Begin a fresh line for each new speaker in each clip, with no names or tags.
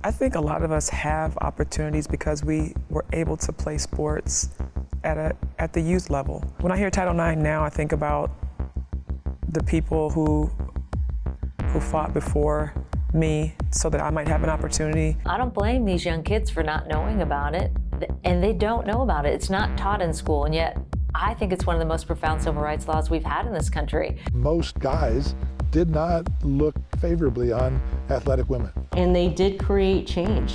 I think a lot of us have opportunities because we were able to play sports at the youth level. When I hear Title IX now, I think about the people who fought before me so that I might have an opportunity.
I don't blame these young kids for not knowing about it, and they don't know about it. It's not taught in school, and yet I think it's one of the most profound civil rights laws we've had in this country.
Most guys did not look favorably on athletic women.
And they did create change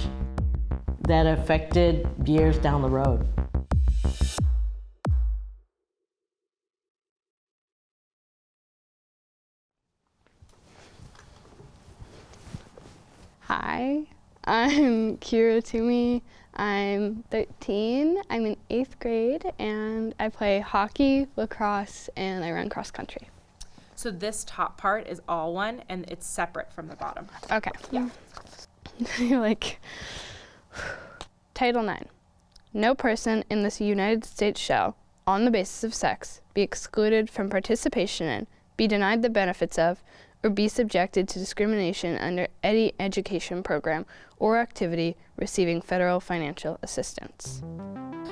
that affected years down the road.
Hi, I'm Kira Toomey. I'm 13. I'm in 8th grade, and I play hockey, lacrosse, and I run cross country.
So this top part is all one, and it's separate from the bottom.
Okay.
Yeah.
Like, Title IX. No person in this United States shall, on the basis of sex, be excluded from participation in, be denied the benefits of, or be subjected to discrimination under any education program or activity receiving federal financial assistance.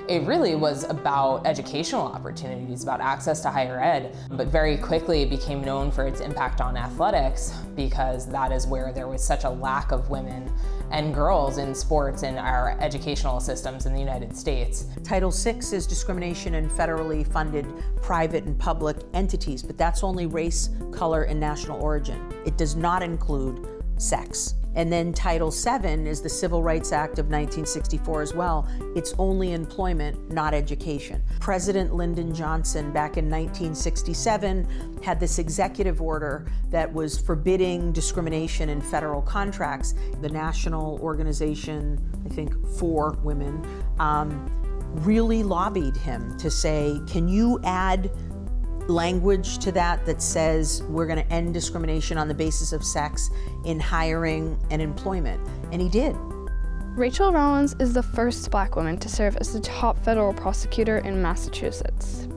It really was about educational opportunities, about access to higher ed, but very quickly it became known for its impact on athletics because that is where there was such a lack of women and girls in sports in our educational systems in the United States.
Title VI is discrimination in federally funded private and public entities, but that's only race, color, and national origin. It does not include sex. And then Title VII is the Civil Rights Act of 1964 as well. It's only employment, not education. President Lyndon Johnson, back in 1967, had this executive order that was forbidding discrimination in federal contracts. The national organization, I think, for women, really lobbied him to say, can you add language to that says we're going to end discrimination on the basis of sex in hiring and employment, and he did.
Rachel Rollins is the first Black woman to serve as the top federal prosecutor in Massachusetts.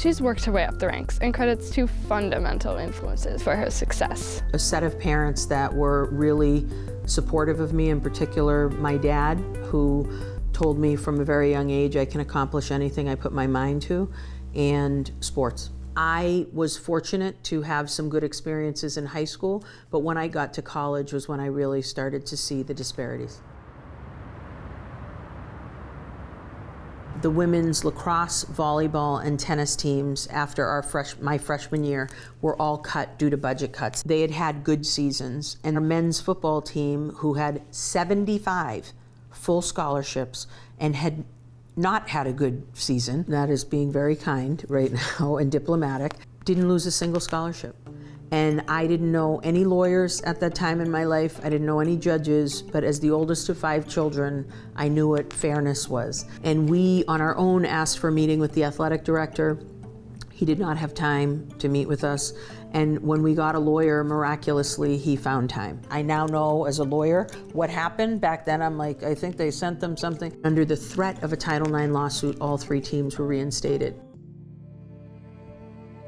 She's worked her way up the ranks and credits two fundamental influences for her success.
A set of parents that were really supportive of me, in particular my dad, who told me from a very young age I can accomplish anything I put my mind to, and sports. I was fortunate to have some good experiences in high school, but when I got to college was when I really started to see the disparities. The women's lacrosse, volleyball, and tennis teams after my freshman year were all cut due to budget cuts. They had had good seasons, and our men's football team, who had 75 full scholarships and had not had a good season, that is being very kind right now and diplomatic, didn't lose a single scholarship. And I didn't know any lawyers at that time in my life, I didn't know any judges, but as the oldest of 5 children, I knew what fairness was. And we, on our own, asked for a meeting with the athletic director. He did not have time to meet with us. And when we got a lawyer, miraculously, he found time. I now know as a lawyer what happened. Back then, I'm like, I think they sent them something. Under the threat of a Title IX lawsuit, all 3 teams were reinstated.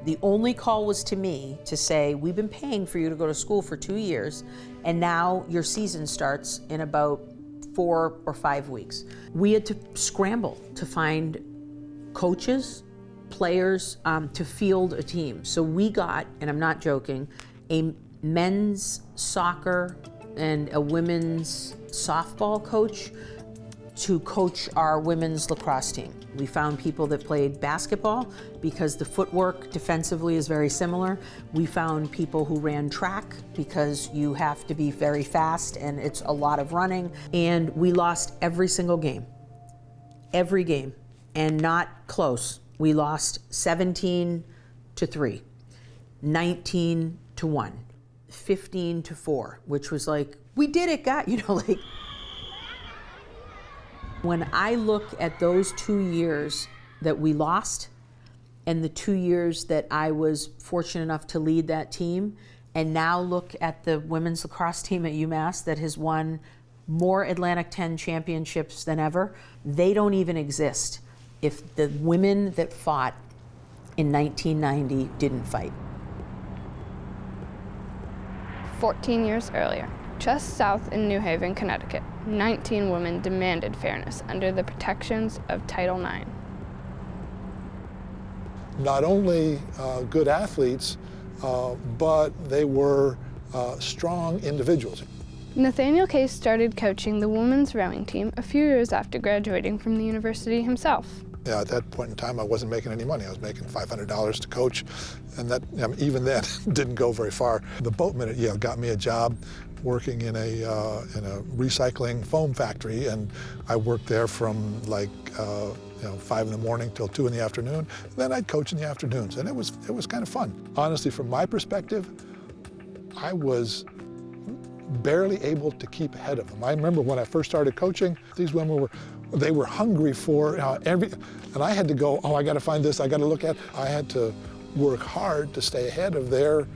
The only call was to me to say, we've been paying for you to go to school for 2 years, and now your season starts in about 4 or 5 weeks. We had to scramble to find coaches, players to field a team. So we got, and I'm not joking, a men's soccer and a women's softball coach to coach our women's lacrosse team. We found people that played basketball because the footwork defensively is very similar. We found people who ran track because you have to be very fast and it's a lot of running. And we lost every single game, and not close. We lost 17-3, 19-1, 15-4, which was like, we did it, guys, like. When I look at those 2 years that we lost and the 2 years that I was fortunate enough to lead that team, and now look at the women's lacrosse team at UMass that has won more Atlantic 10 championships than ever, they don't even exist if the women that fought in 1990 didn't fight.
14 years earlier, Just south in New Haven, Connecticut, 19 women demanded fairness under the protections of Title IX.
Not only good athletes, but they were strong individuals.
Nathaniel Case started coaching the women's rowing team a few years after graduating from the university himself.
Yeah, at that point in time, I wasn't making any money. I was making $500 to coach, and that even then didn't go very far. The boatman at Yale got me a job working in a recycling foam factory, and I worked there from like 5 in the morning till 2 in the afternoon. Then I'd coach in the afternoons, and it was kind of fun. Honestly, from my perspective, I was barely able to keep ahead of them. I remember when I first started coaching, these women were hungry for and I had to go, oh, I got to find this, I got to look at. I had to work hard to stay ahead of their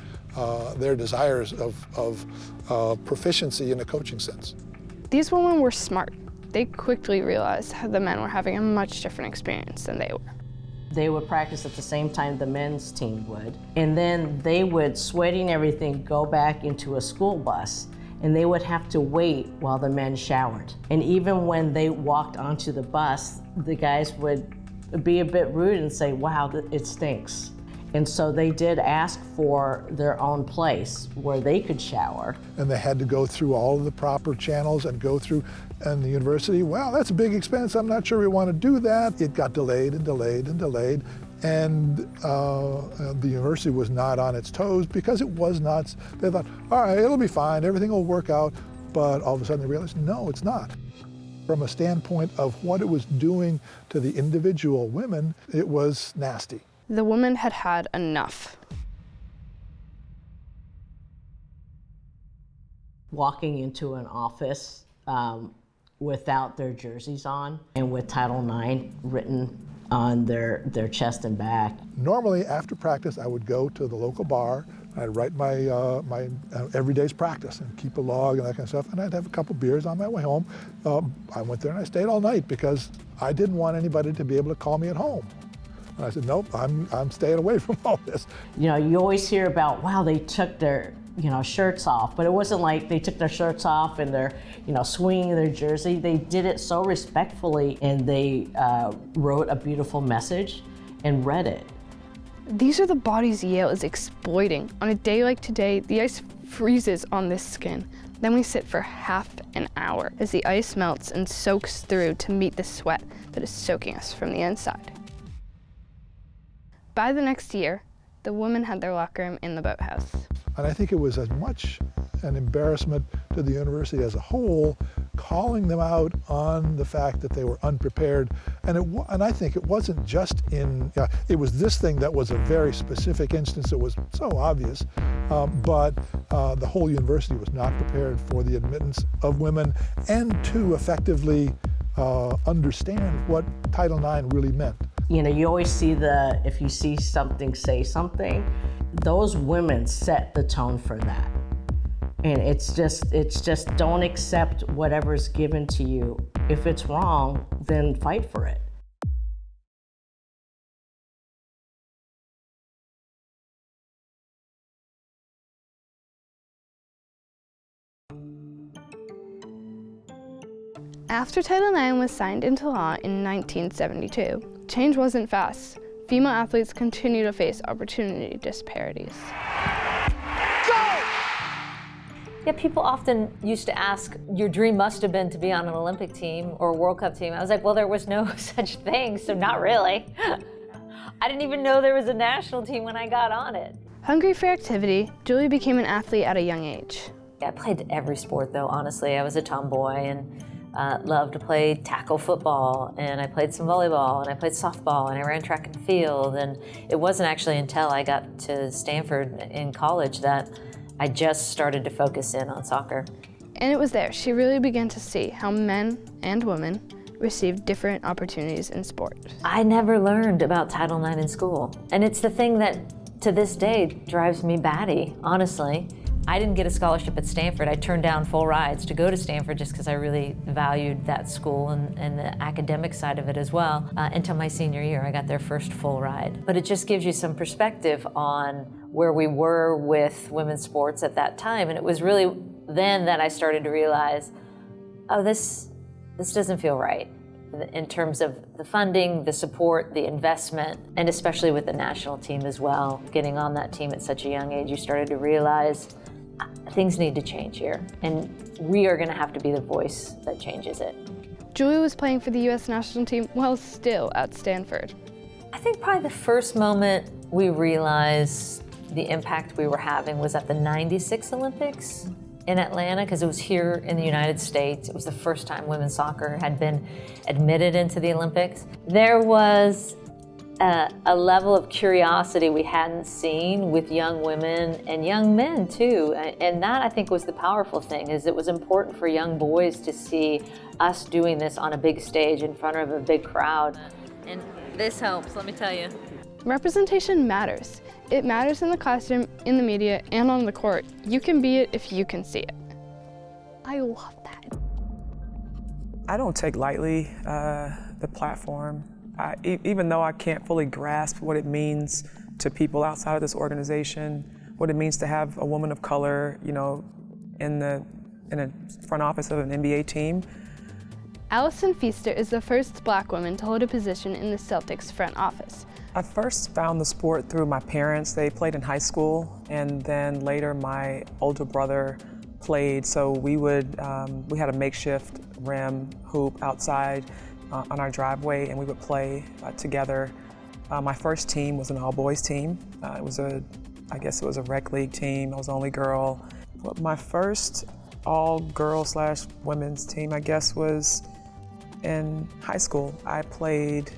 desires of proficiency in a coaching sense.
These women were smart. They quickly realized how the men were having a much different experience than they were.
They would practice at the same time the men's team would, and then they would, sweating everything, go back into a school bus, and they would have to wait while the men showered. And even when they walked onto the bus, the guys would be a bit rude and say, wow, it stinks. And so they did ask for their own place where they could shower.
And they had to go through all of the proper channels and go through, and the university, well, that's a big expense, I'm not sure we want to do that. It got delayed and delayed and delayed. And the university was not on its toes because it was not. They thought, all right, it'll be fine, everything will work out. But all of a sudden they realized, no, it's not. From a standpoint of what it was doing to the individual women, it was nasty.
The women had had enough.
Walking into an office without their jerseys on and with Title IX written on their chest and back.
Normally after practice I would go to the local bar, I'd write my every day's practice and keep a log and that kind of stuff, and I'd have a couple beers on my way home. I went there and I stayed all night because I didn't want anybody to be able to call me at home. And I said, nope, I'm staying away from all this.
You know, you always hear about, wow, they took their shirts off, but it wasn't like they took their shirts off and they're swinging their jersey. They did it so respectfully, and they wrote a beautiful message and read it.
These are the bodies Yale is exploiting. On a day like today, the ice freezes on this skin. Then we sit for half an hour as the ice melts and soaks through to meet the sweat that is soaking us from the inside. By the next year, the women had their locker room in the boathouse.
And I think it was as much an embarrassment to the university as a whole, calling them out on the fact that they were unprepared. And I think it wasn't just it was this thing that was a very specific instance. It was so obvious, but the whole university was not prepared for the admittance of women and to effectively understand what Title IX really meant.
You know, you always see if you see something, say something. Those women set the tone for that. And it's just don't accept whatever's given to you. If it's wrong, then fight for it.
After Title IX was signed into law in 1972, change wasn't fast. Female athletes continue to face opportunity disparities.
Yeah, people often used to ask, your dream must have been to be on an Olympic team or a World Cup team. I was like, well, there was no such thing, so not really. I didn't even know there was a national team when I got on it.
Hungry for activity, Julie became an athlete at a young age.
I played every sport, though, honestly. I was a tomboy and loved to play tackle football, and I played some volleyball, and I played softball, and I ran track and field. And it wasn't actually until I got to Stanford in college that I just started to focus in on soccer.
And it was there she really began to see how men and women received different opportunities in sport.
I never learned about Title IX in school. And it's the thing that, to this day, drives me batty, honestly. I didn't get a scholarship at Stanford. I turned down full rides to go to Stanford just because I really valued that school and the academic side of it as well. Until my senior year, I got their first full ride. But it just gives you some perspective on where we were with women's sports at that time. And it was really then that I started to realize, oh, this doesn't feel right in terms of the funding, the support, the investment, and especially with the national team as well. Getting on that team at such a young age, you started to realize things need to change here, and we are going to have to be the voice that changes it.
Julie was playing for the U.S. national team while still at Stanford.
I think probably the first moment we realized the impact we were having was at the '96 Olympics in Atlanta, because it was here in the United States. It was the first time women's soccer had been admitted into the Olympics. There was a level of curiosity we hadn't seen with young women and young men too. And that, I think, was the powerful thing, is it was important for young boys to see us doing this on a big stage in front of a big crowd. And this helps, let me tell you.
Representation matters. It matters in the classroom, in the media, and on the court. You can be it if you can see it. I love that.
I don't take lightly the platform. Even though I can't fully grasp what it means to people outside of this organization, what it means to have a woman of color, in a front office of an NBA team.
Allison Feaster is the first Black woman to hold a position in the Celtics front office.
I first found the sport through my parents. They played in high school, and then later my older brother played. So we had a makeshift rim hoop outside on our driveway, and we would play together. My first team was an all-boys team. I guess it was a rec league team. I was the only girl. But my first all-girl/women's team, I guess, was in high school. I played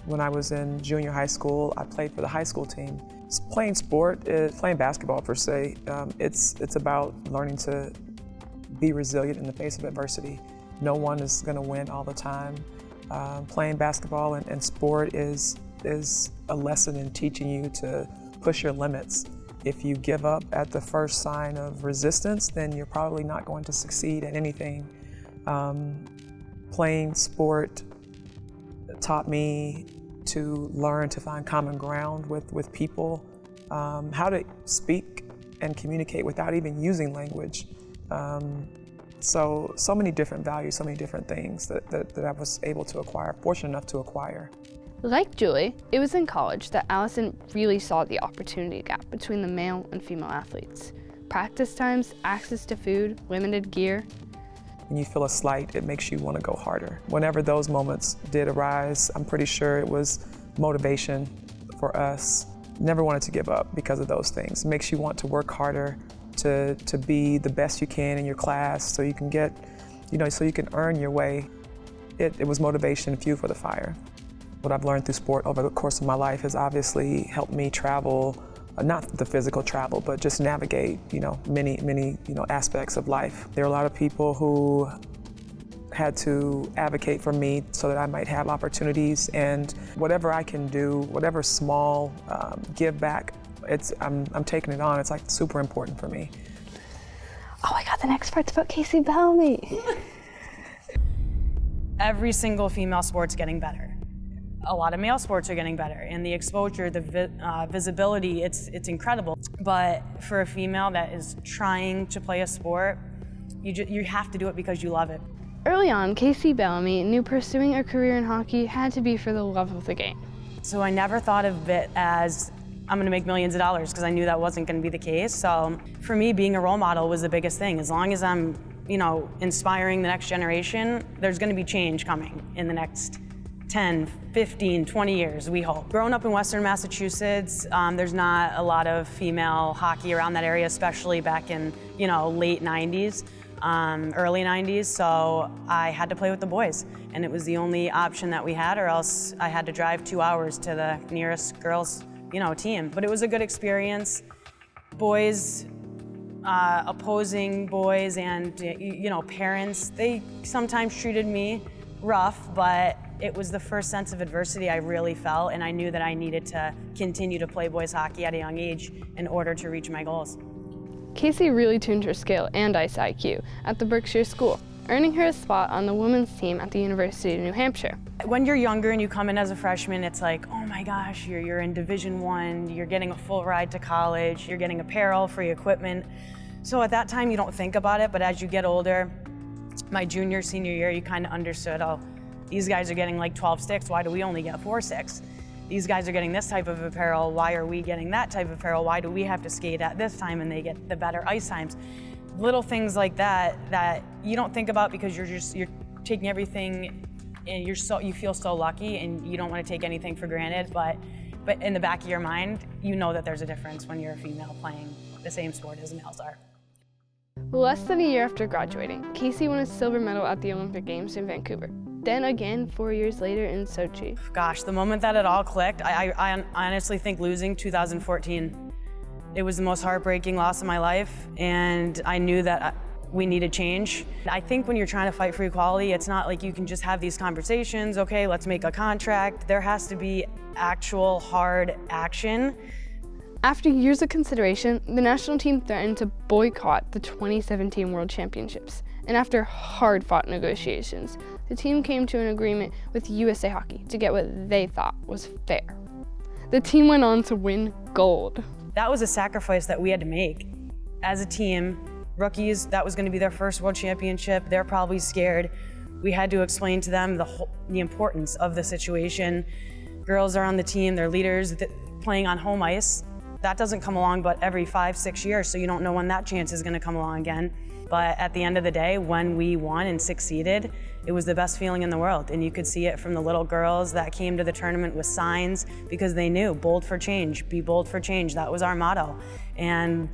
when I was in junior high school. I played for the high school team. Playing basketball per se, it's about learning to be resilient in the face of adversity. No one is going to win all the time. Playing basketball and sport is a lesson in teaching you to push your limits. If you give up at the first sign of resistance, then you're probably not going to succeed at anything. Playing sport taught me to learn to find common ground with people, how to speak and communicate without even using language. So many different values, so many different things that I was able to acquire, fortunate enough to acquire.
Like Julie, it was in college that Allison really saw the opportunity gap between the male and female athletes. Practice times, access to food, limited gear.
When you feel a slight, it makes you want to go harder. Whenever those moments did arise, I'm pretty sure it was motivation for us. Never wanted to give up because of those things. It makes you want to work harder, to be the best you can in your class, so you can get, so you can earn your way. It was motivation, fuel for the fire. What I've learned through sport over the course of my life has obviously helped me travel, not the physical travel, but just navigate, many aspects of life. There are a lot of people who had to advocate for me so that I might have opportunities, and whatever I can do, whatever small give back, I'm taking it on. It's like super important for me.
Oh my God, the next part's about Casey Bellamy.
Every single female sport's getting better. A lot of male sports are getting better, and the exposure, the visibility, it's incredible. But for a female that is trying to play a sport, you have to do it because you love it.
Early on, Casey Bellamy knew pursuing a career in hockey had to be for the love of the game.
So I never thought of it as I'm gonna make millions of dollars, because I knew that wasn't gonna be the case. So for me, being a role model was the biggest thing. As long as I'm, inspiring the next generation, there's gonna be change coming in the next 10, 15, 20 years, we hope. Growing up in Western Massachusetts, there's not a lot of female hockey around that area, especially back in, late 90s, early 90s, so I had to play with the boys. And it was the only option that we had, or else I had to drive 2 hours to the nearest girls, team. But it was a good experience. Boys, opposing boys and, parents, they sometimes treated me rough, but it was the first sense of adversity I really felt, and I knew that I needed to continue to play boys hockey at a young age in order to reach my goals.
Casey really tuned her skill and ice IQ at the Berkshire School, earning her a spot on the women's team at the University of New Hampshire.
When you're younger and you come in as a freshman, it's like, oh my gosh, you're in Division I, you're getting a full ride to college, you're getting apparel, free equipment. So at that time, you don't think about it, but as you get older, my junior, senior year, you kind of understood, oh, these guys are getting like 12 sticks, why do we only get 4 sticks? These guys are getting this type of apparel, why are we getting that type of apparel? Why do we have to skate at this time and they get the better ice times? Little things like that that you don't think about because you're taking everything and you feel so lucky and you don't want to take anything for granted, but in the back of your mind, you know that there's a difference when you're a female playing the same sport as males are.
Less than a year after graduating, Casey won a silver medal at the Olympic Games in Vancouver. Then again 4 years later in Sochi.
Gosh, the moment that it all clicked, I honestly think losing 2014, it was the most heartbreaking loss of my life, and I knew that we needed change. I think when you're trying to fight for equality, it's not like you can just have these conversations, okay, let's make a contract. There has to be actual hard action.
After years of consideration, the national team threatened to boycott the 2017 World Championships. And after hard-fought negotiations, the team came to an agreement with USA Hockey to get what they thought was fair. The team went on to win gold.
That was a sacrifice that we had to make. As a team, rookies, that was going to be their first World Championship. They're probably scared. We had to explain to them the importance of the situation. Girls are on the team, they're leaders, playing on home ice. That doesn't come along but every 5-6 years, so you don't know when that chance is going to come along again. But at the end of the day, when we won and succeeded, it was the best feeling in the world. And you could see it from the little girls that came to the tournament with signs because they knew, bold for change, be bold for change. That was our motto. And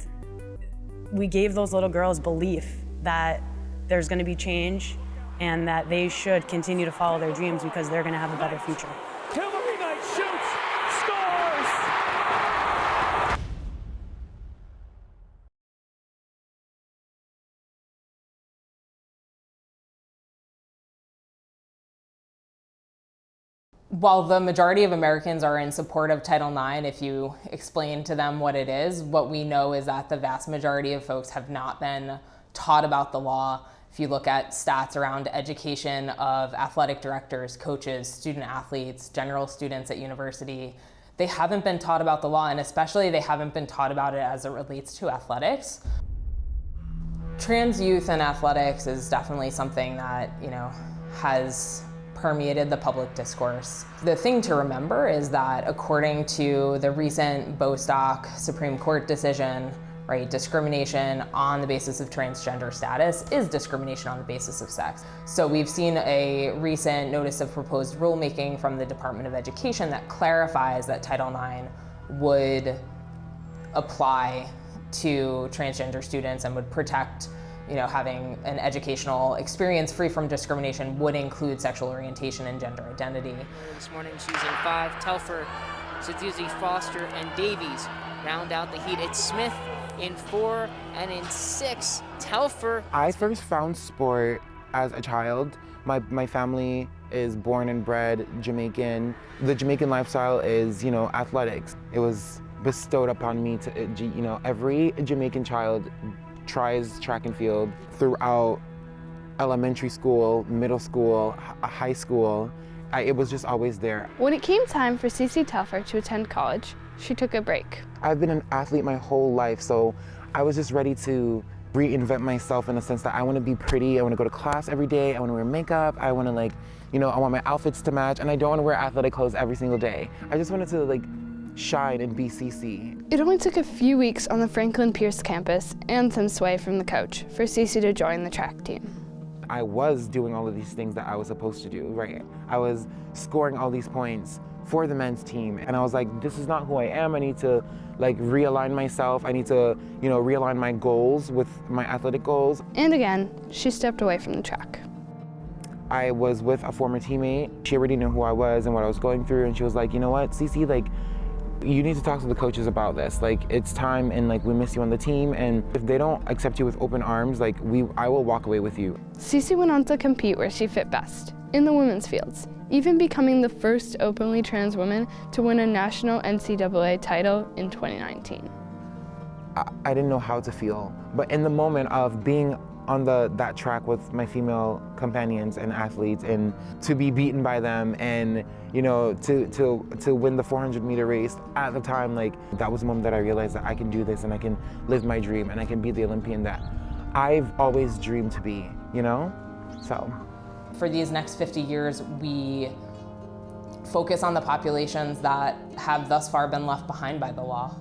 we gave those little girls belief that there's going to be change and that they should continue to follow their dreams because they're going to have a better future.
Hillary Knight shoots, scores!
While the majority of Americans are in support of Title IX, if you explain to them what it is, what we know is that the vast majority of folks have not been taught about the law. If you look at stats around education of athletic directors, coaches, student athletes, general students at university, they haven't been taught about the law, and especially they haven't been taught about it as it relates to athletics. Trans youth and athletics is definitely something that, has permeated the public discourse. The thing to remember is that according to the recent Bostock Supreme Court decision, right, discrimination on the basis of transgender status is discrimination on the basis of sex. So we've seen a recent notice of proposed rulemaking from the Department of Education that clarifies that Title IX would apply to transgender students and would protect having an educational experience free from discrimination would include sexual orientation and gender identity.
This morning, she's in 5. Telfer, Saduzzi, Foster, and Davies round out the heat. It's Smith in 4, and in 6, Telfer.
I first found sport as a child. My family is born and bred Jamaican. The Jamaican lifestyle is, athletics. It was bestowed upon me to, every Jamaican child tries track and field throughout elementary school, middle school, high school. It was just always there.
When it came time for Cece Telfer to attend college, she took a break. I've
been an athlete my whole life, so I was just ready to reinvent myself in the sense that I want to be pretty, I want to go to class every day, I want to wear makeup, I want to I want my outfits to match, and I don't want to wear athletic clothes every single day. I just wanted to shine in BCC.
It only took a few weeks on the Franklin Pierce campus and some sway from the coach for Cece to join the track team.
I was doing all of these things that I was supposed to do, right? I was scoring all these points for the men's team, and I was like, this is not who I am. I need to realign myself. I need to, realign my goals with my athletic goals.
And again, she stepped away from the track.
I was with a former teammate. She already knew who I was and what I was going through, and she was like, you know what, Cece, you need to talk to the coaches about this. It's time, and we miss you on the team, and if they don't accept you with open arms, I will walk away with you.
Cece went on to compete where she fit best, in the women's fields, even becoming the first openly trans woman to win a national NCAA title in 2019.
I didn't know how to feel, but in the moment of being on that track with my female companions and athletes, and to be beaten by them, and you know, to win the 400-meter race at the time, like that was the moment that I realized that I can do this and I can live my dream and I can be the Olympian that I've always dreamed to be, you know? So.
For these next 50 years, we focus on the populations that have thus far been left behind by the law.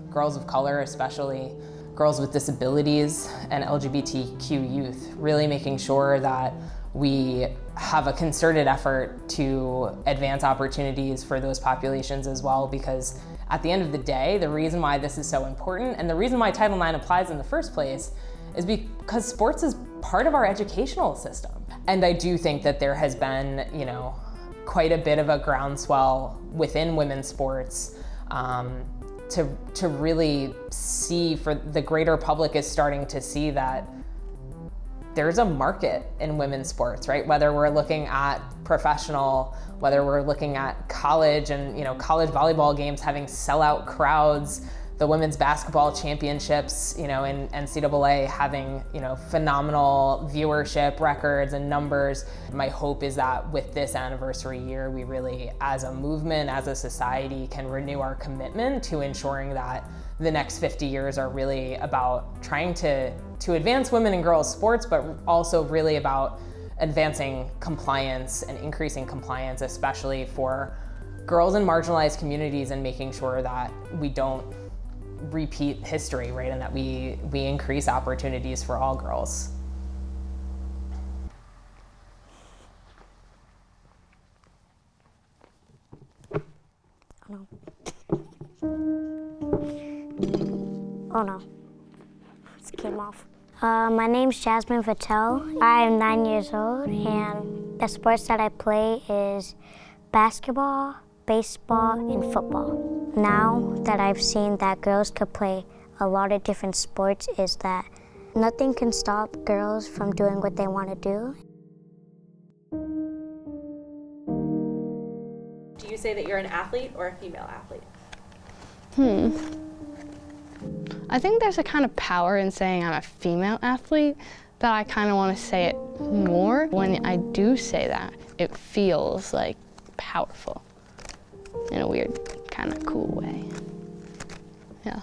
Girls of color especially, girls with disabilities, and LGBTQ youth, really making sure that we have a concerted effort to advance opportunities for those populations as well, because at the end of the day, the reason why this is so important and the reason why Title IX applies in the first place is because sports is part of our educational system. And I do think that there has been, you know, quite a bit of a groundswell within women's sports to really see, for the greater public is starting to see that there's a market in women's sports, right? Whether we're looking at professional, whether we're looking at college and, you know, college volleyball games having sellout crowds, the women's basketball championships, you know, in NCAA having, you know, phenomenal viewership records and numbers. My hope is that with this anniversary year, we really, as a movement, as a society, can renew our commitment to ensuring that the next 50 years are really about trying to advance women and girls sports, but also really about advancing compliance and increasing compliance, especially for girls in marginalized communities, and making sure that we don't repeat history, right? And that we increase opportunities for all girls.
Oh no, it came off. My name's Jasmine Patel. I am 9 years old, and the sports that I play is basketball, baseball, and football. Now that I've seen that girls could play a lot of different sports, is that nothing can stop girls from doing what they want to do.
Do you say that you're an athlete or a female athlete?
I think there's a kind of power in saying I'm a female athlete that I kind of want to say it more. When I do say that, it feels like powerful in a weird, kind of cool way. Yeah.